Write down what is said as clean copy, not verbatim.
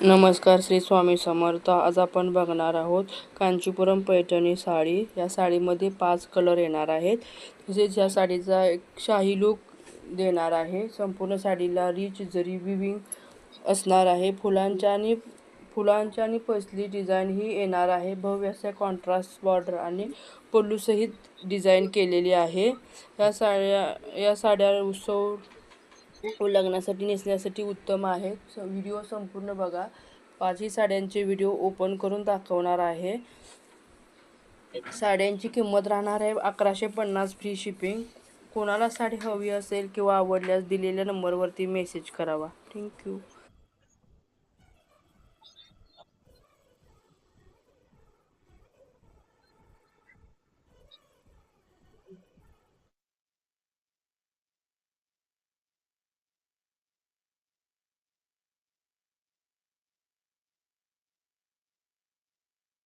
नमस्कार, श्री स्वामी समर्थ. आज आपण बघणार आहोत कांचीपुरम पैठणी साडी. या साडीमध्ये 5 कलर येणार आहेत. तसेच या साडीचा एक शाही लुक देणार आहे. संपूर्ण साडीला रिच जरी विविंग असणार आहे. फुलांच्या आणि पसली डिझाईन ही येणार आहे. भव्य असे कॉन्ट्रास्ट बॉर्डर आणि पल्लूसहित डिझाईन केलेली आहे. या साड्या उत्सव व लग्नासाठी नेसण्यासाठी उत्तम आहेत. व्हिडिओ संपूर्ण बघा. 5ही साड्यांचे व्हिडिओ ओपन करून दाखवणार आहे. साड्यांची किंमत राहणार आहे 1150 फ्री शिपिंग. कोणाला साडी हवी असेल किंवा आवडल्यास दिलेल्या नंबरवरती मेसेज करावा. थँक्यू.